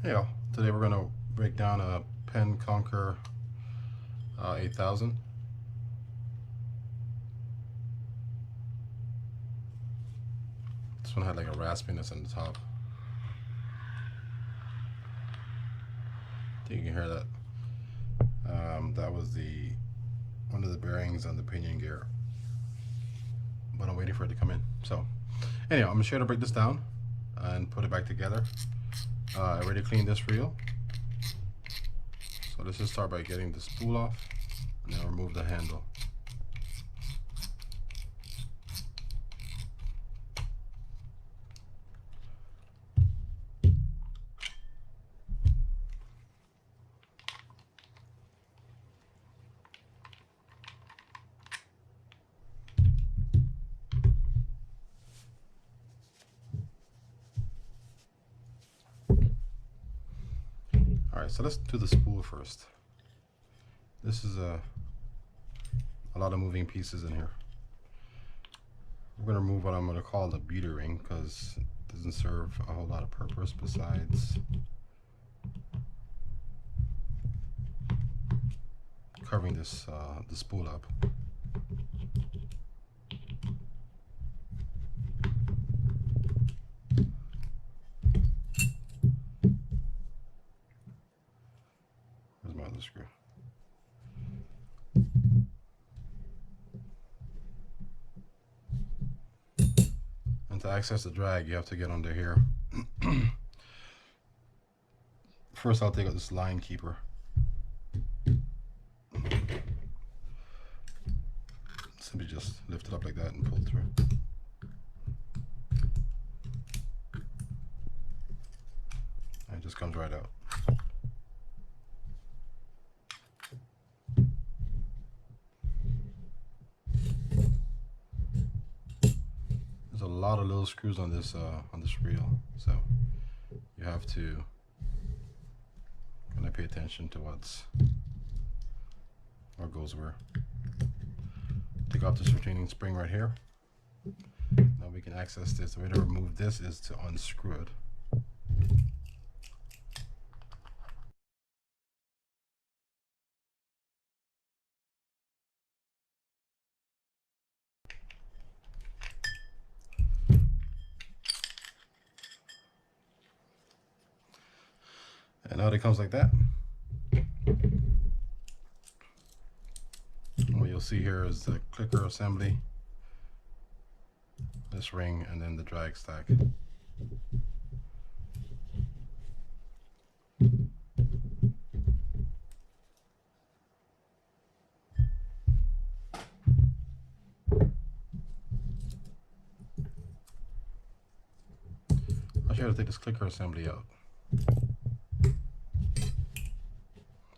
Hey y'all, today we're going to break down a Penn Conquer 8000. This one had like a raspiness on the top. I think you can hear that. That was one of the bearings on the pinion gear. But I'm waiting for it to come in. So anyhow, I'm going to show you how to break this down and put it back together. I already cleaned this reel. So let's just start by getting the spool off and then remove the handle. Alright, so let's do the spool first. This is a lot of moving pieces in here. We're going to remove what I'm going to call the beater ring because it doesn't serve a whole lot of purpose besides covering this the spool up. Where's my other screw? And to access the drag, you have to get under here. First, I'll take out this line keeper. Simply just lift it up like that and pull through. And it just comes right out. There's a lot of little screws on this reel, so you have to kind of pay attention to what goes where. Take off this retaining spring right here. Now we can access this. The way to remove this is to unscrew it. And out it comes like that. What you'll see here is the clicker assembly, this ring, and then the drag stack. I'll show you how to take this clicker assembly out.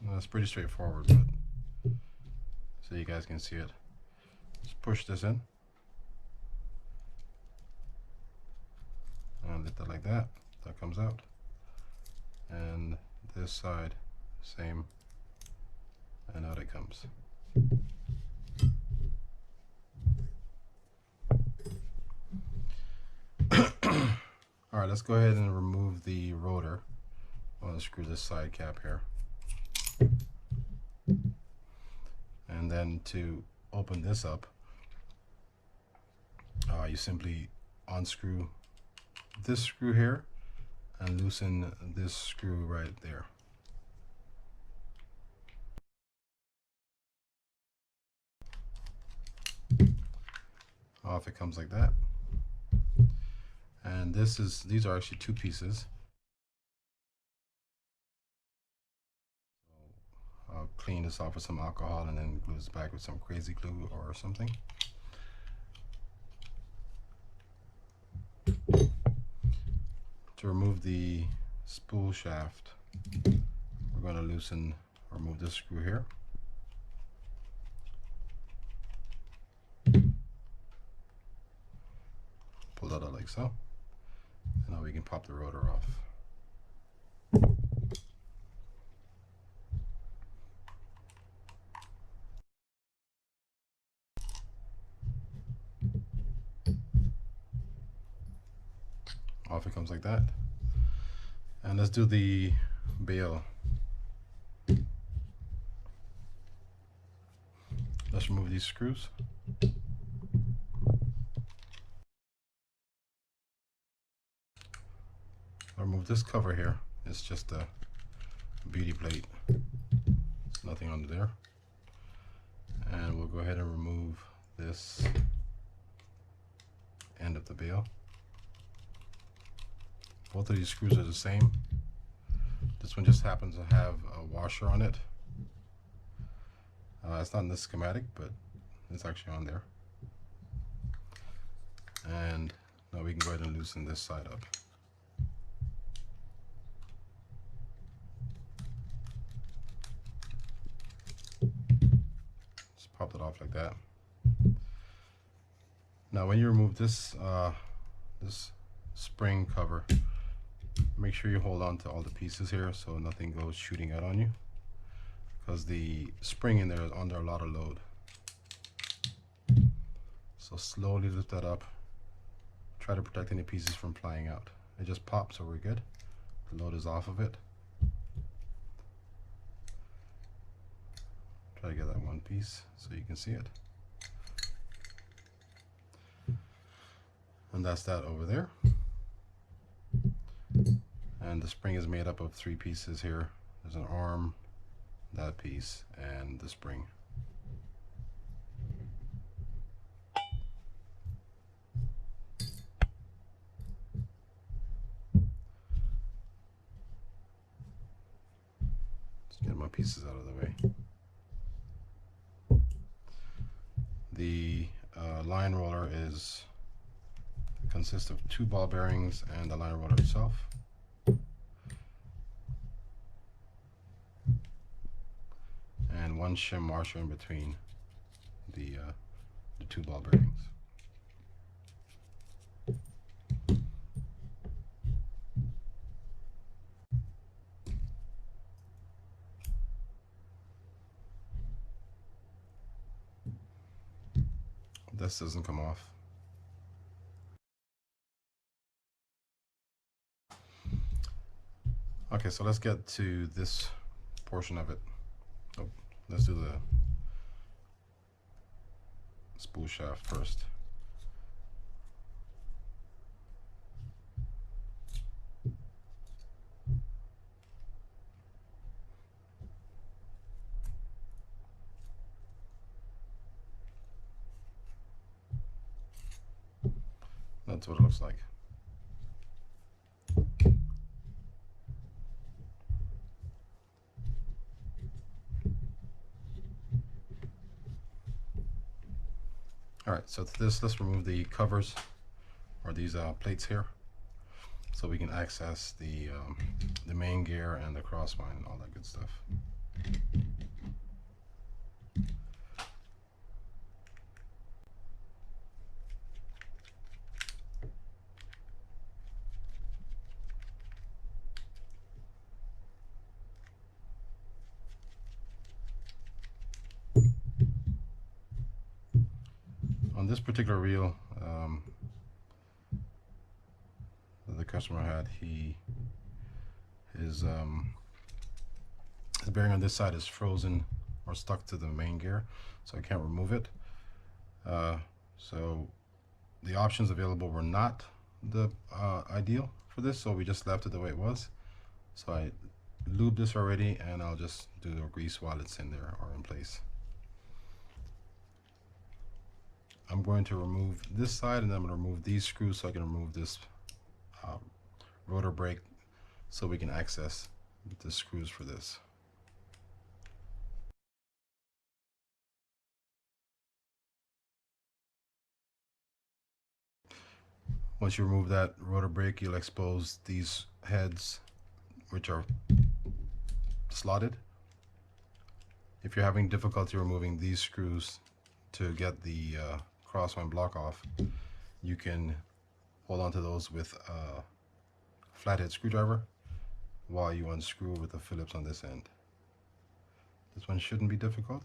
That's pretty straightforward, but so you guys can see it. Just push this in and lift it like that. That comes out. And this side, same, and out it comes. All right, let's go ahead and remove the rotor. I'll unscrew this side cap here. And then to open this up, you simply unscrew this screw here and loosen this screw right there. Off it comes like that. And these are actually two pieces. I'll clean this off with some alcohol and then glue this back with some crazy glue or something. To remove the spool shaft, we're going to remove this screw here. Pull that out like so. And now we can pop the rotor off. Off it comes like that. And let's do the bail. Let's remove these screws. I'll remove this cover here. It's just a beauty plate. There's nothing under there. And we'll go ahead and remove this end of the bail. Both of these screws are the same. This one just happens to have a washer on it. It's not in the schematic, but it's actually on there. And now we can go ahead and loosen this side up. Just pop it off like that. Now when you remove this this spring cover, make sure you hold on to all the pieces here so nothing goes shooting out on you, because the spring in there is under a lot of load. So slowly lift that up. Try to protect any pieces from flying out. It just pops, so we're good. The load is off of it. Try to get that one piece so you can see it. And that's that over there. And the spring is made up of 3 pieces here. There's an arm, that piece, and the spring. Let's get my pieces out of the way. The line roller consists of 2 ball bearings and the line roller itself. And 1 shim washer in between the 2 ball bearings. This doesn't come off. Okay, so let's get to this portion of it. Oh, let's do the spool shaft first. That's what it looks like. Alright, so to this, let's remove the covers, or these plates here, so we can access the main gear and the crosswind and all that good stuff. On this particular reel that the customer had, his bearing on this side is frozen or stuck to the main gear, so I can't remove it. So the options available were not the ideal for this, so we just left it the way it was. So I lubed this already, and I'll just do a grease while it's in there or in place. I'm going to remove this side, and then I'm going to remove these screws so I can remove this rotor brake so we can access the screws for this. Once you remove that rotor brake, you'll expose these heads, which are slotted. If you're having difficulty removing these screws to get the crosswind block off, you can hold on to those with a flathead screwdriver while you unscrew with the Phillips on this end. This one shouldn't be difficult.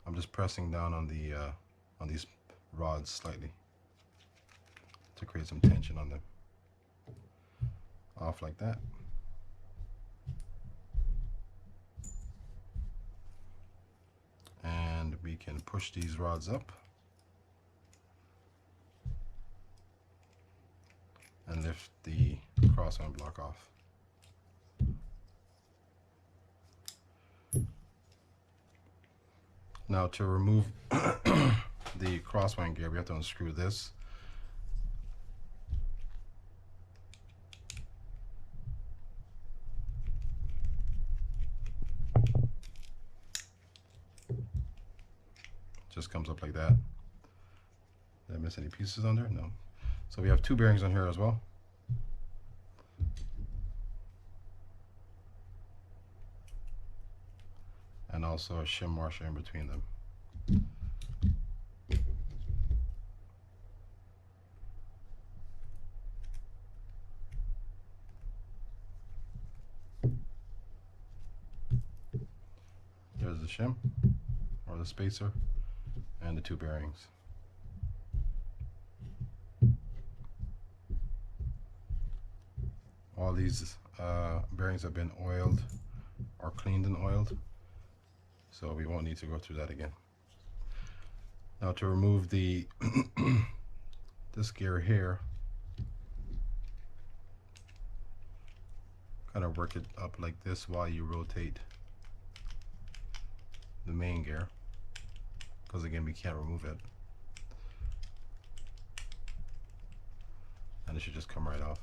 I'm just pressing down on these rods slightly to create some tension on them. off like that. And we can push these rods up and lift the crosswind block off. Now to remove the crosswind gear, we have to unscrew this. Just comes up like that. Did I miss any pieces on there? No. So we have two bearings on here as well. And also a shim washer in between them. There's the shim, or the spacer, and the two bearings. All these bearings have been oiled or cleaned and oiled, so we won't need to go through that again. Now to remove the this gear here, kind of work it up like this while you rotate the main gear, because again we can't remove it, and it should just come right off.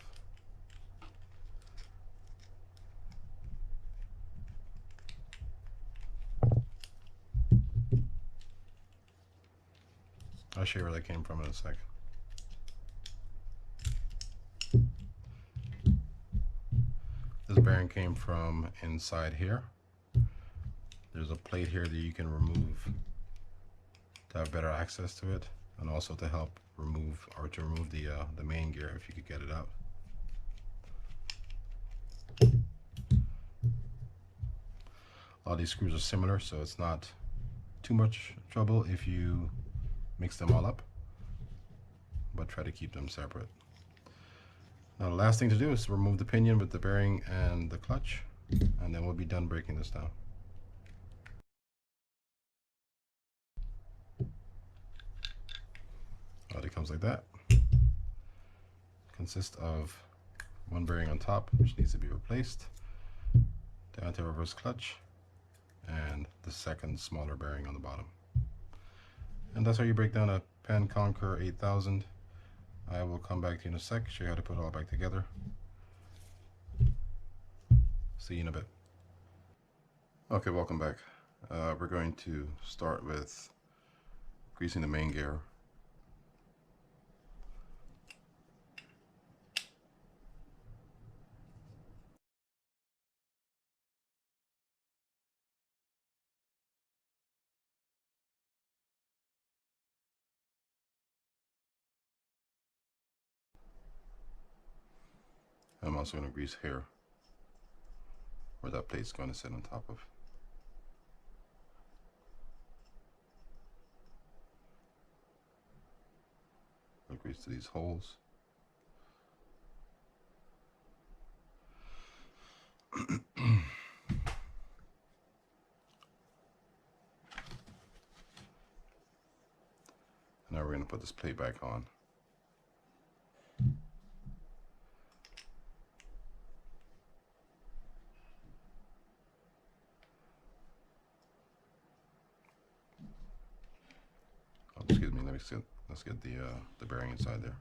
I'll show you where that came from in a sec. This bearing came from inside here. There's a plate here that you can remove to have better access to it, and also to help remove, or to remove the main gear if you could get it out. All these screws are similar, so it's not too much trouble if you mix them all up, but try to keep them separate. Now the last thing to do is to remove the pinion with the bearing and the clutch, and then we'll be done breaking this down. It comes like that. Consists of one bearing on top, which needs to be replaced, the anti-reverse clutch, and the second smaller bearing on the bottom. And that's how you break down a Penn Conquer 8000. I will come back to you in a sec, show you how to put it all back together. See you in a bit. Okay, welcome back. We're going to start with greasing the main gear. I'm also going to grease here, where that plate's going to sit on top of. I'll grease to these holes. Now we're going to put this plate back on. Oh, excuse me, let's get the bearing inside there.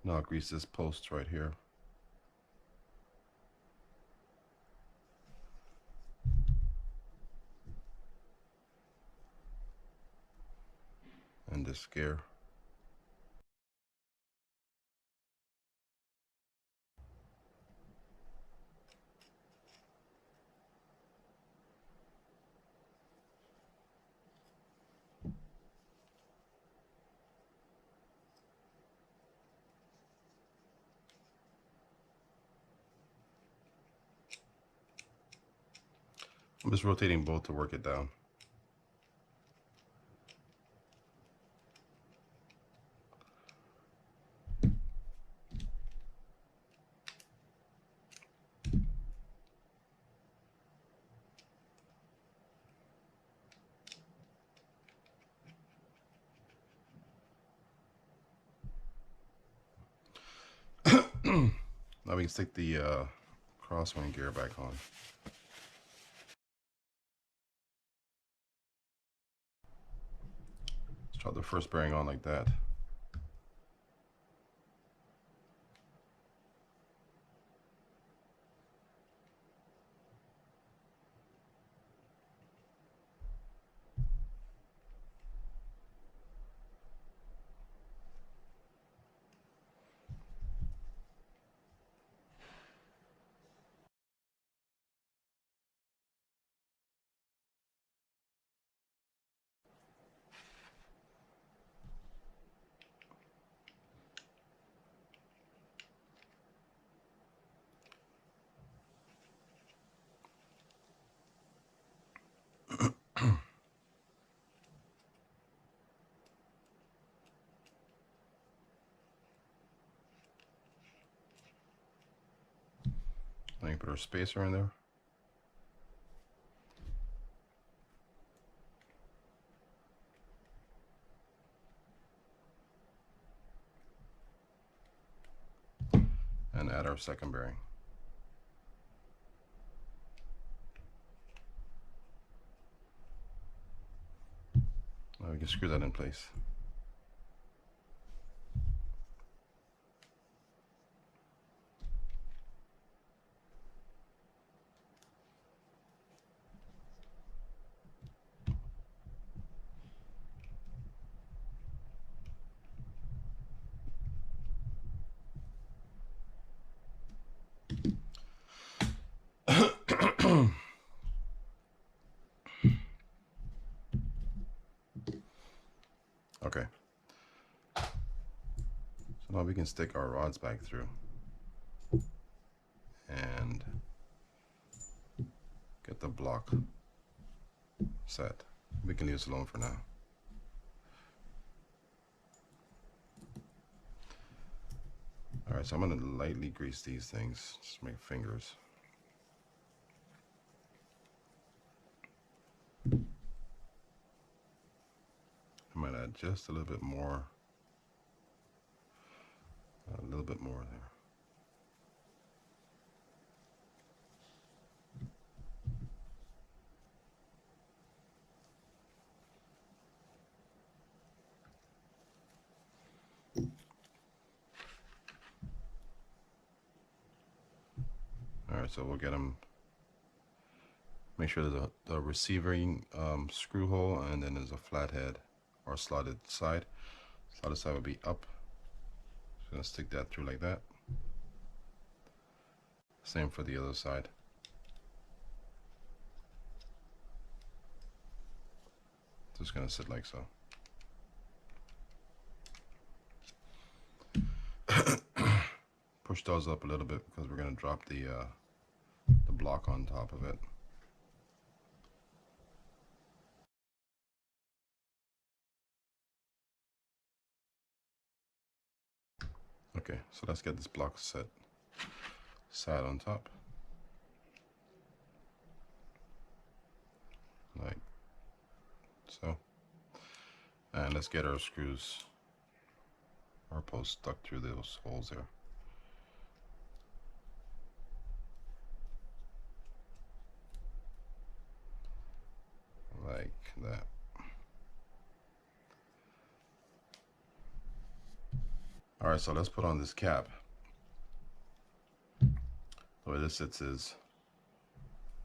Now I'll grease this post right here. And this gear. I'm just rotating both to work it down. Now we can stick the crosswind gear back on. Let's drop the first bearing on like that. Then you put our spacer in there. And add our second bearing. Now we can screw that in place. Okay. So now we can stick our rods back through and get the block set. We can leave this alone for now. All right, so I'm going to lightly grease these things, just make fingers. I might add just a little bit more there. All right, so we'll get them, make sure there's a receiving screw hole, and then there's a flathead or slotted side. Slotted side will be up. Just gonna stick that through like that. Same for the other side. Just gonna sit like so. Push those up a little bit because we're gonna drop the block on top of it. Okay, so let's get this block set sat on top. Like so. And let's get our screws, our posts stuck through those holes there. Like that. All right, so let's put on this cap. The way this sits is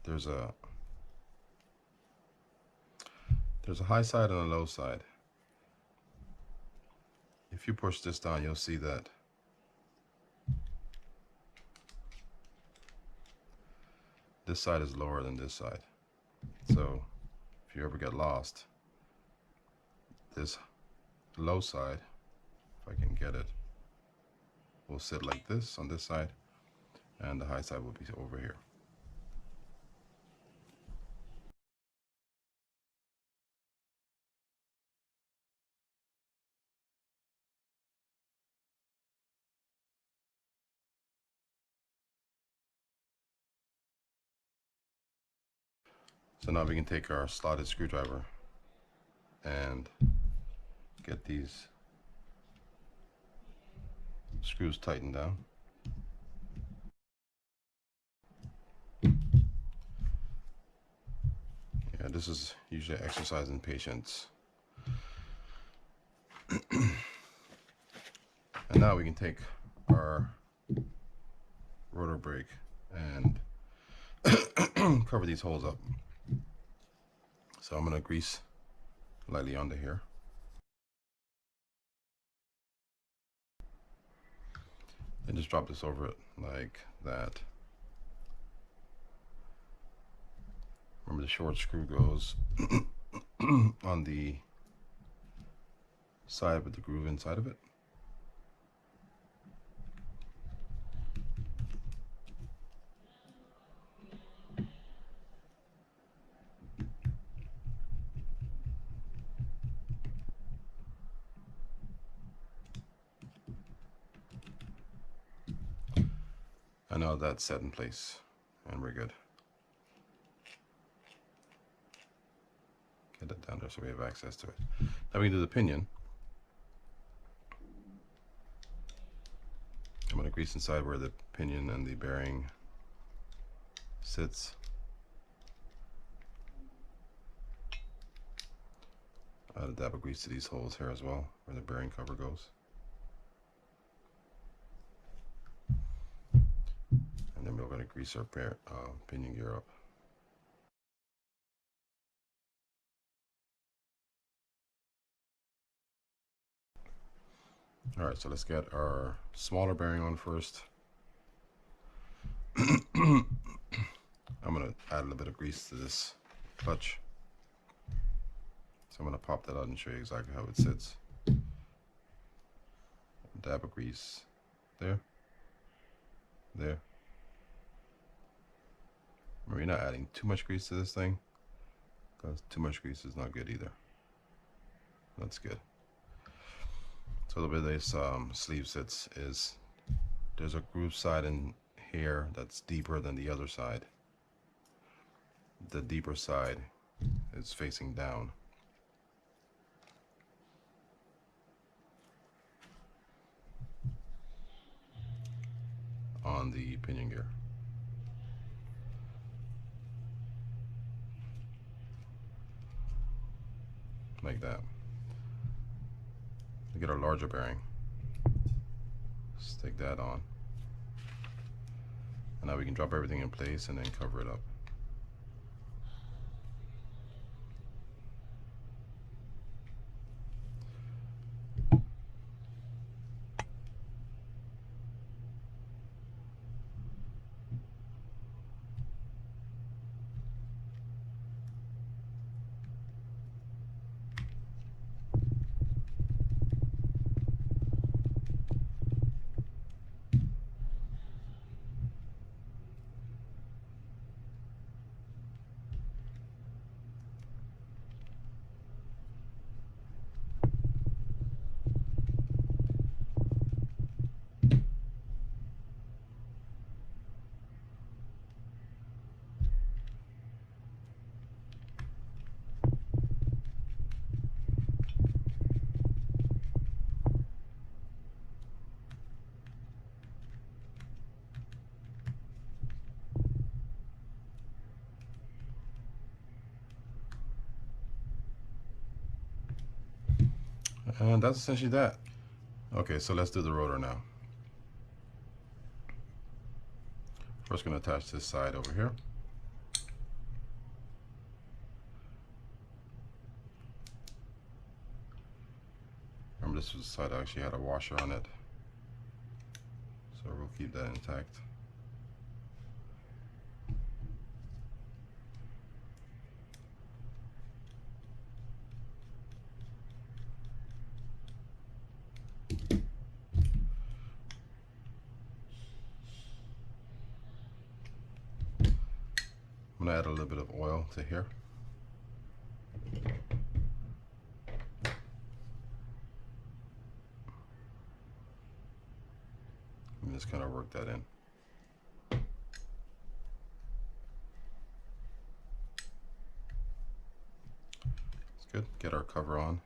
there's a high side and a low side. If you push this down, you'll see that this side is lower than this side. So if you ever get lost, this low side, if I can get it, will sit like this on this side, and the high side will be over here. So now we can take our slotted screwdriver and get these screws tightened down. Yeah, this is usually an exercise in patience. And now we can take our rotor brake and cover these holes up. So I'm going to grease lightly onto here. And just drop this over it like that. Remember, the short screw goes on the side with the groove inside of it. And now that's set in place, and we're good. Get that down there so we have access to it. Now we can do the pinion. I'm going to grease inside where the pinion and the bearing sits. Add a dab of grease to these holes here as well, where the bearing cover goes. And then we're going to grease our pinion gear up. All right, so let's get our smaller bearing on first. I'm going to add a little bit of grease to this clutch. So I'm going to pop that out and show you exactly how it sits. Dab of grease there, there. Remember, you're not adding too much grease to this thing, because too much grease is not good either. That's good. So the way this sleeve sits is there's a groove side in here that's deeper than the other side. The deeper side is facing down. On the pinion gear. Like that. To get our larger bearing, stick that on. And now we can drop everything in place and then cover it up. And that's essentially that. Okay, so let's do the rotor now. First, going to attach this side over here. Remember, this was the side that actually had a washer on it, so we'll keep that intact. I'm going to add a little bit of oil to here. And just kind of work that in. Good. Get our cover on.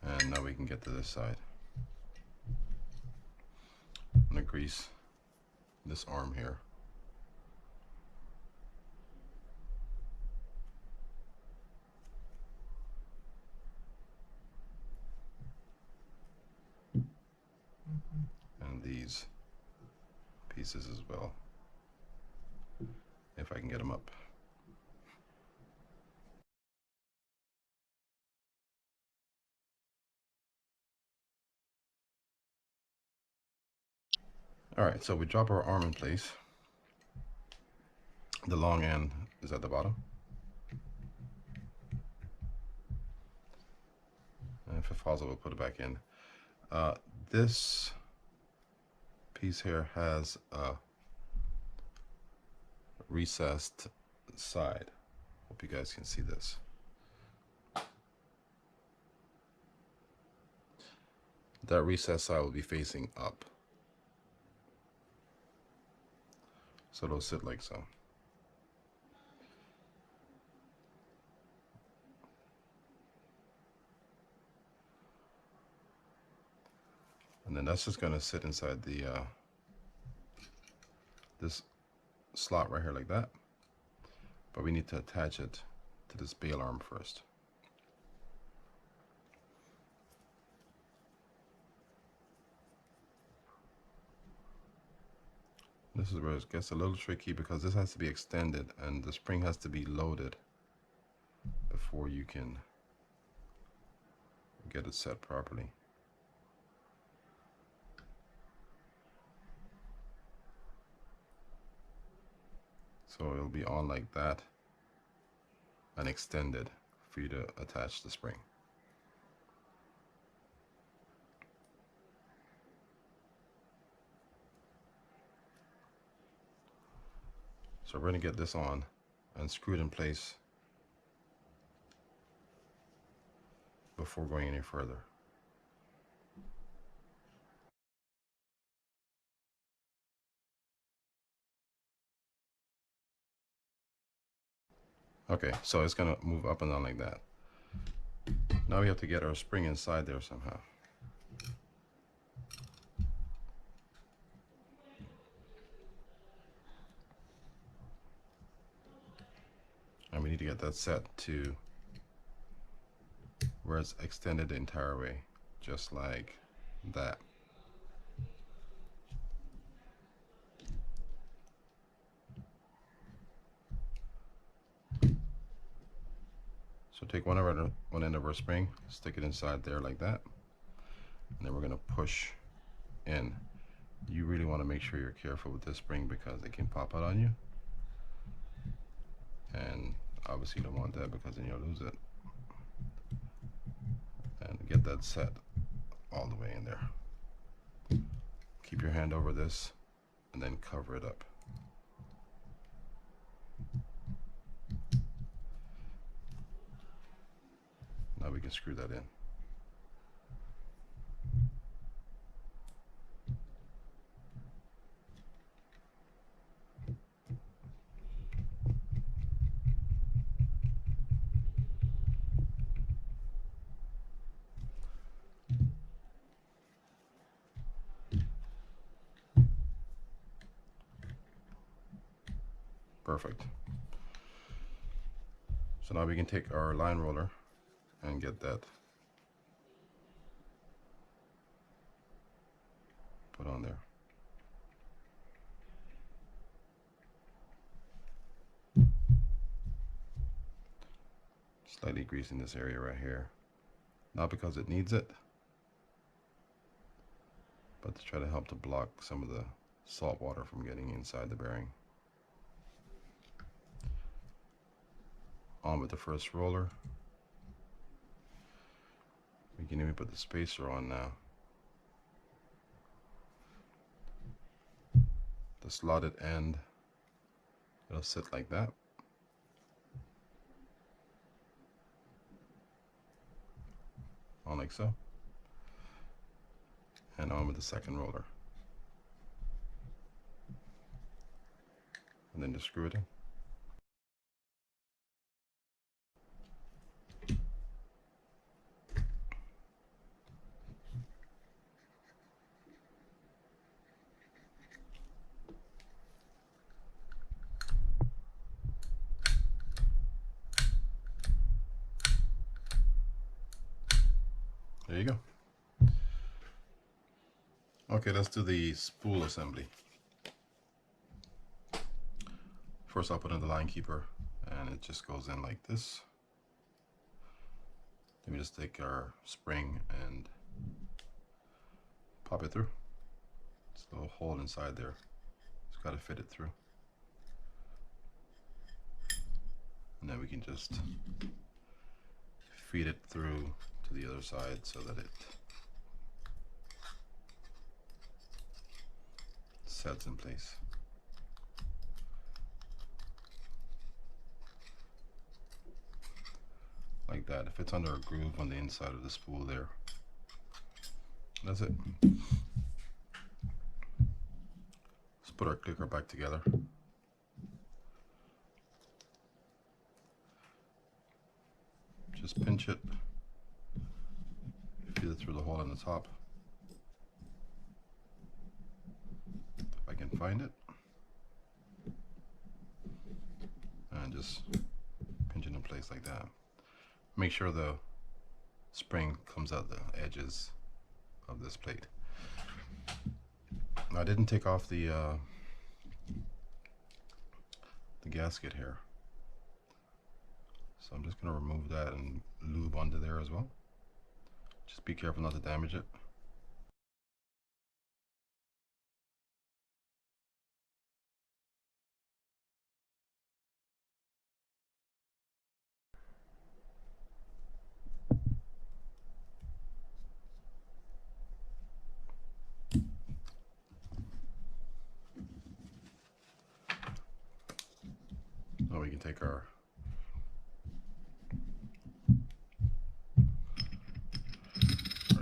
And now we can get to this side. I'm going to grease this arm here. And these pieces as well, if I can get them up. Alright, so we drop our arm in place. The long end is at the bottom. And if it falls out, we'll put it back in. This piece here has a recessed side. Hope you guys can see this. That recessed side will be facing up. So it'll sit like so. And then that's just going to sit inside the this slot right here like that. But we need to attach it to this bail arm first. This is where it gets a little tricky because this has to be extended and the spring has to be loaded before you can get it set properly. So it'll be on like that and extended for you to attach the spring. So we're going to get this on and screw it in place before going any further. Okay, so it's going to move up and down like that. Now we have to get our spring inside there somehow. And we need to get that set to where it's extended the entire way, just like that. So take one end of our spring, stick it inside there like that, and then we're going to push in. You really want to make sure you're careful with this spring because it can pop out on you. And obviously you don't want that because then you'll lose it. And get that set all the way in there. Keep your hand over this and then cover it up. Now we can screw that in. Perfect. So now we can take our line roller and get that put on there. Slightly greasing this area right here. Not because it needs it, but to try to help to block some of the salt water from getting inside the bearing. On with the first roller. We can even put the spacer on now. The slotted end, it'll sit like that. on like so, and on with the second roller, and then just screw it in. There you go. Okay, let's do the spool assembly. First I'll put in the line keeper, and it just goes in like this. Then we just take our spring and pop it through. It's a little hole inside there. It's got to fit it through. And then we can just feed it through to the other side so that it sets in place. Like that. If it's under a groove on the inside of the spool there. That's it. Let's put our clicker back together. Just pinch it, feed it through the hole in the top. If I can find it. And just pinch it in place like that. Make sure the spring comes out the edges of this plate. Now, I didn't take off the gasket here, so I'm just going to remove that and lube under there as well. Just be careful not to damage it. Now we can take our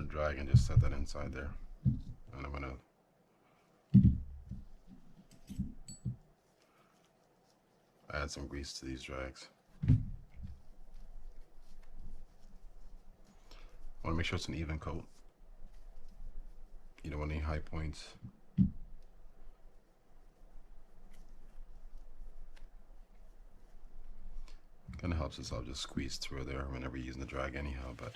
drag and just set that inside there. And I'm going to add some grease to these drags. I want to make sure it's an even coat. You don't want any high points. Kind of helps us out, just squeeze through there whenever you're using the drag anyhow, but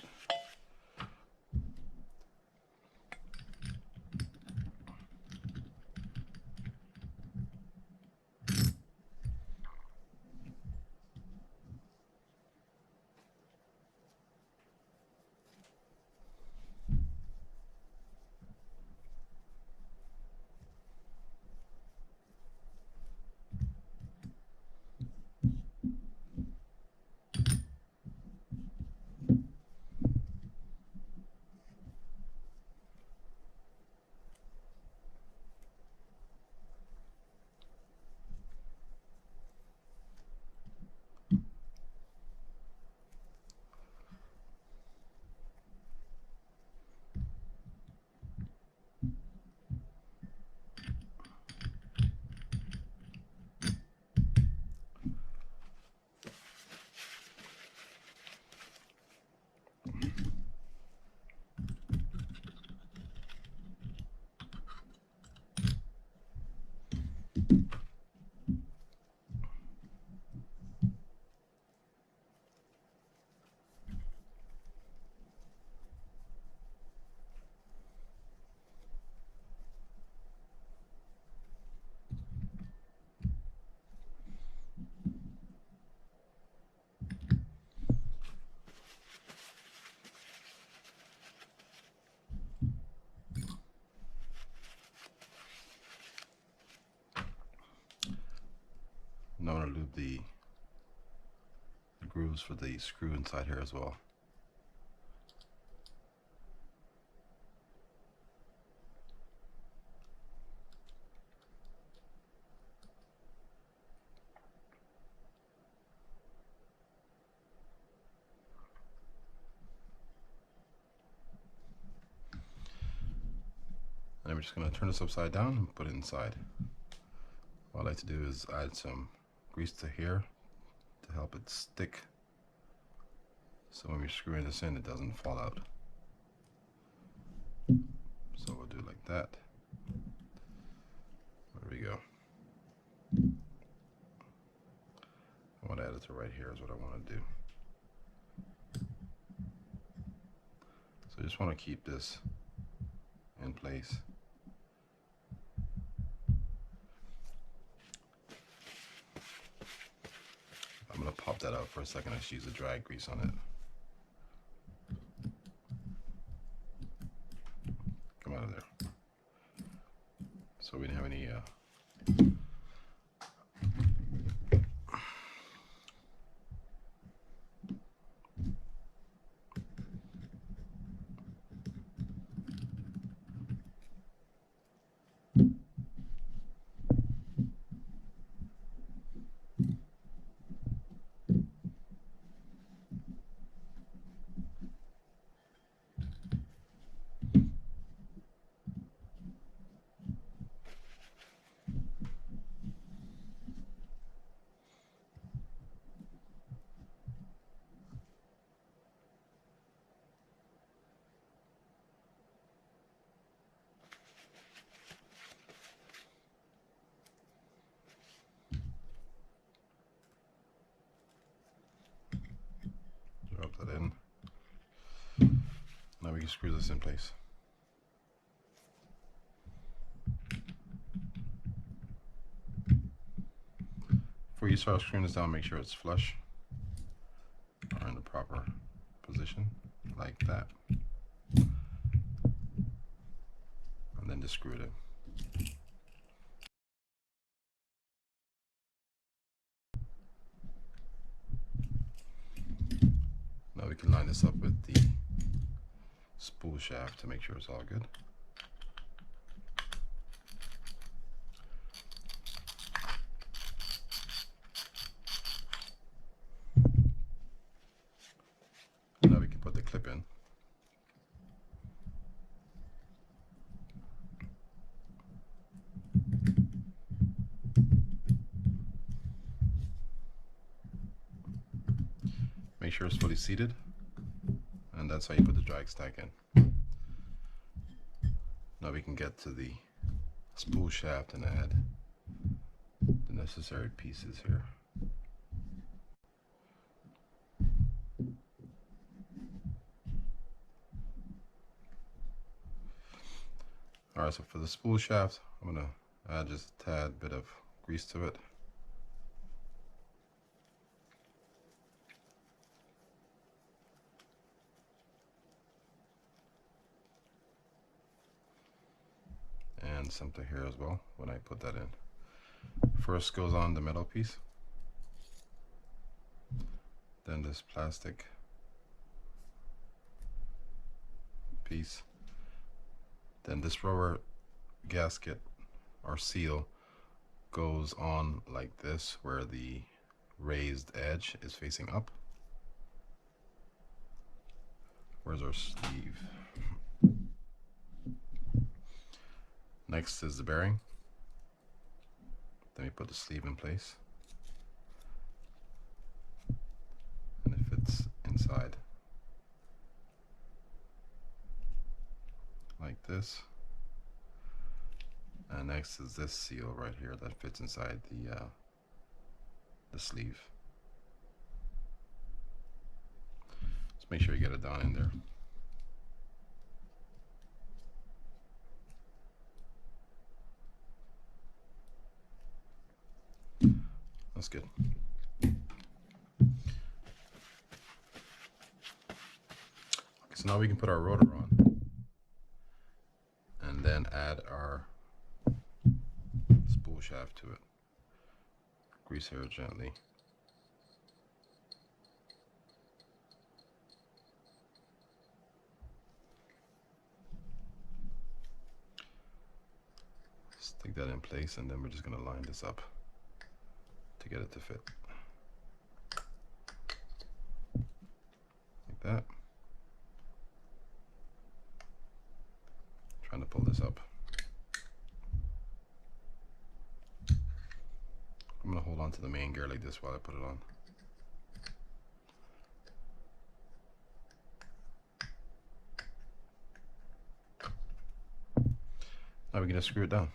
now I'm going to lube the grooves for the screw inside here as well. And we're just going to turn this upside down and put it inside. What I like to do is add some grease to here to help it stick, so when we're screwing this in, it doesn't fall out. So we'll do it like that. There we go. I want to add it to right here is what I want to do. So I just want to keep this in place. I'm going to pop that out for a second. I just use the dry grease on it. Come out of there. So we didn't have any drop that in. Now we can screw this in place. Before you start screwing this down, make sure it's flush or in the proper position, like that. And then just screw it in. Now we can line this up with the spool shaft to make sure it's all good. Now we can put the clip in. Make sure it's fully seated, and that's how you put the drag stack in. Now we can get to the spool shaft and add the necessary pieces here. Alright, so for the spool shaft, I'm going to add just a tad bit of grease to it. And something here as well when I put that in. First goes on the metal piece, then this plastic piece, then this rubber gasket or seal goes on like this, where the raised edge is facing up. Where's our sleeve? Next is the bearing. Then we put the sleeve in place, and it fits inside like this. And next is this seal right here that fits inside the sleeve. Just make sure you get it down in there. That's good. Okay, so now we can put our rotor on and then add our spool shaft to it. Grease here gently. Stick that in place, and then we're just going to line this up to get it to fit. Like that. Trying to pull this up. I'm gonna hold on to the main gear like this while I put it on. Now we can just screw it down.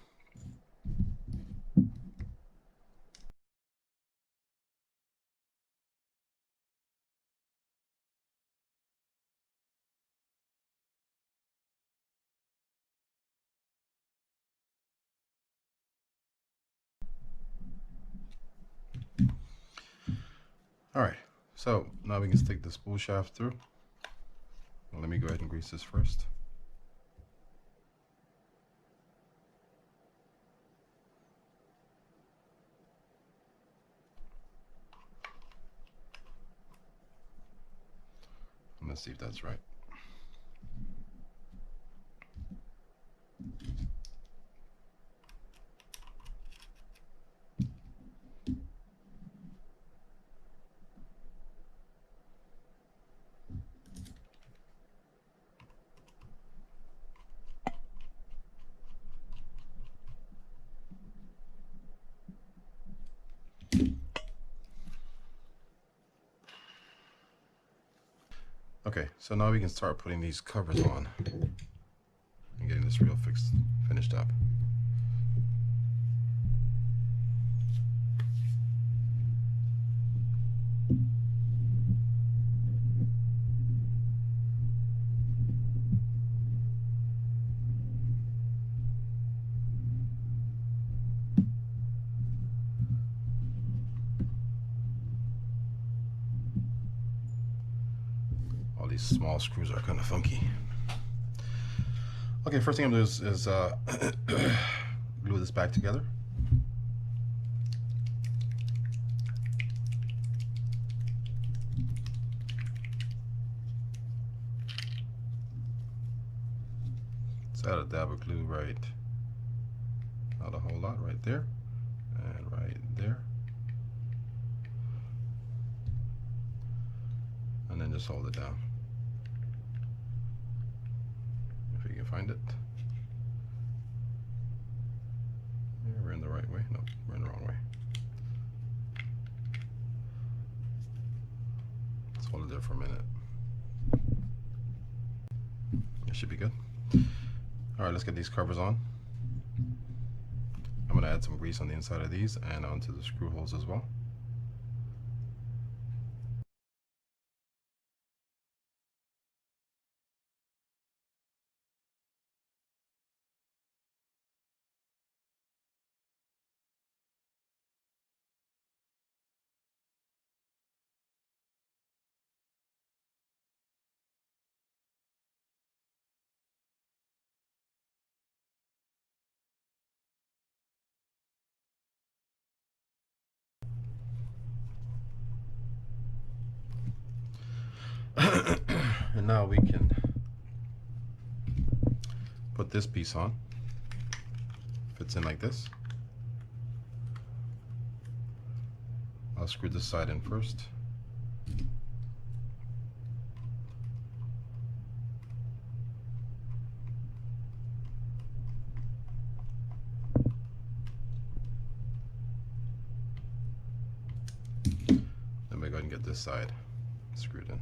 All right, so now we can stick the spool shaft through. Well, let me go ahead and grease this first. Let's see if that's right. Okay, so now we can start putting these covers on and getting this reel finished up. All these small screws are kind of funky. Okay, first thing I'm gonna do is glue this back together. Let's add a dab of glue right, not a whole lot, right there, and right there. And then just hold it down. If you can find it. Yeah, we're in the right way. No, we're in the wrong way. Let's hold it there for a minute. It should be good. All right, let's get these covers on. I'm gonna add some grease on the inside of these and onto the screw holes as well. And now we can put this piece on. Fits in like this. I'll screw this side in first. Then we go ahead and get this side screwed in.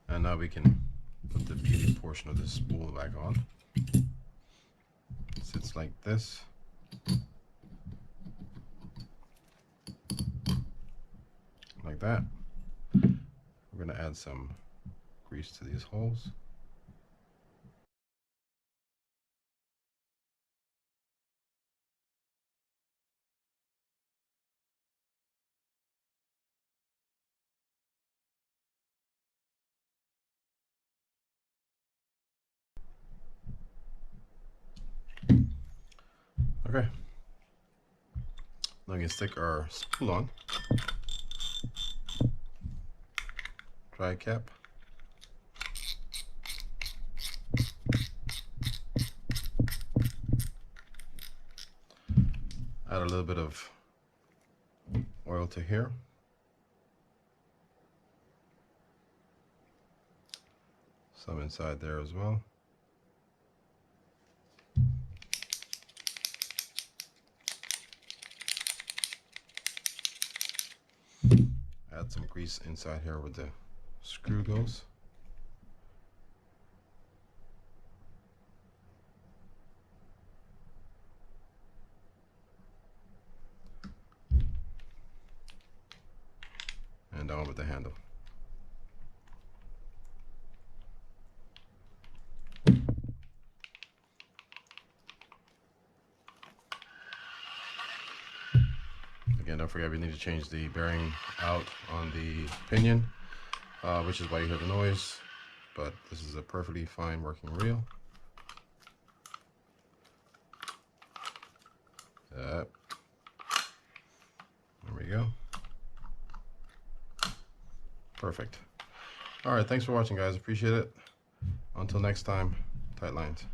And now we can put the beauty portion of this spool back on. It sits like this. Like that. We're going to add some grease to these holes. Okay, now we can stick our spool on. Dry cap. Add a little bit of oil to here. some inside there as well. Add some grease inside here where the screw goes. And down with the handle. Again, don't forget we need to change the bearing out on the pinion, which is why you hear the noise, but this is a perfectly fine working reel. There we go. Perfect. All right, thanks for watching, guys. Appreciate it. Until next time, tight lines.